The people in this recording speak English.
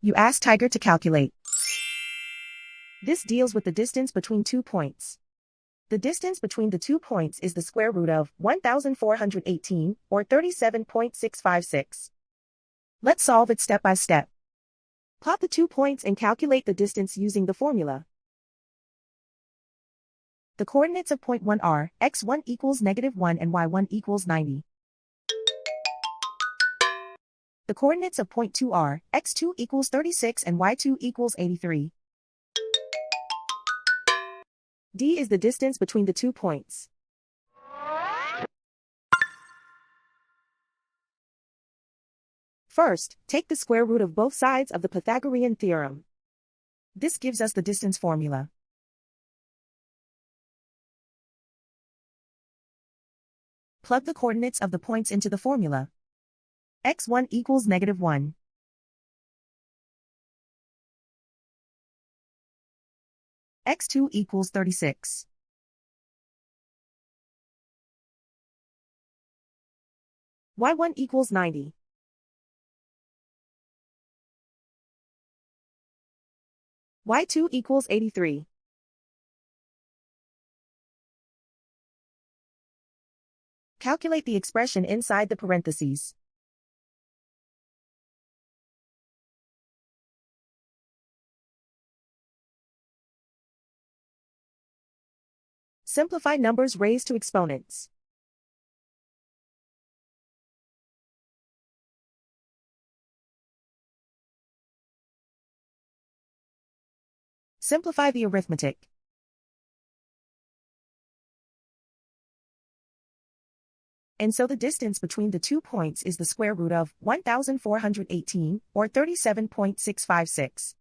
You ask Tiger to calculate. This deals with the distance between 2 points. The distance between the 2 points is the square root of 1,418, or 37.656. Let's solve it step by step. Plot the 2 points and calculate the distance using the formula. The coordinates of point 1 are x1 equals -1 and y1 equals 90. The coordinates of point 2 are x2 equals 36 and y2 equals 83. D is the distance between the 2 points. First, take the square root of both sides of the Pythagorean theorem. This gives us the distance formula. Plug the coordinates of the points into the formula. x1 equals -1. x2 equals 36. y1 equals 90. y2 equals 83. Calculate the expression inside the parentheses. Simplify numbers raised to exponents. Simplify the arithmetic. And so the distance between the 2 points is the square root of 1,418, or 37.656.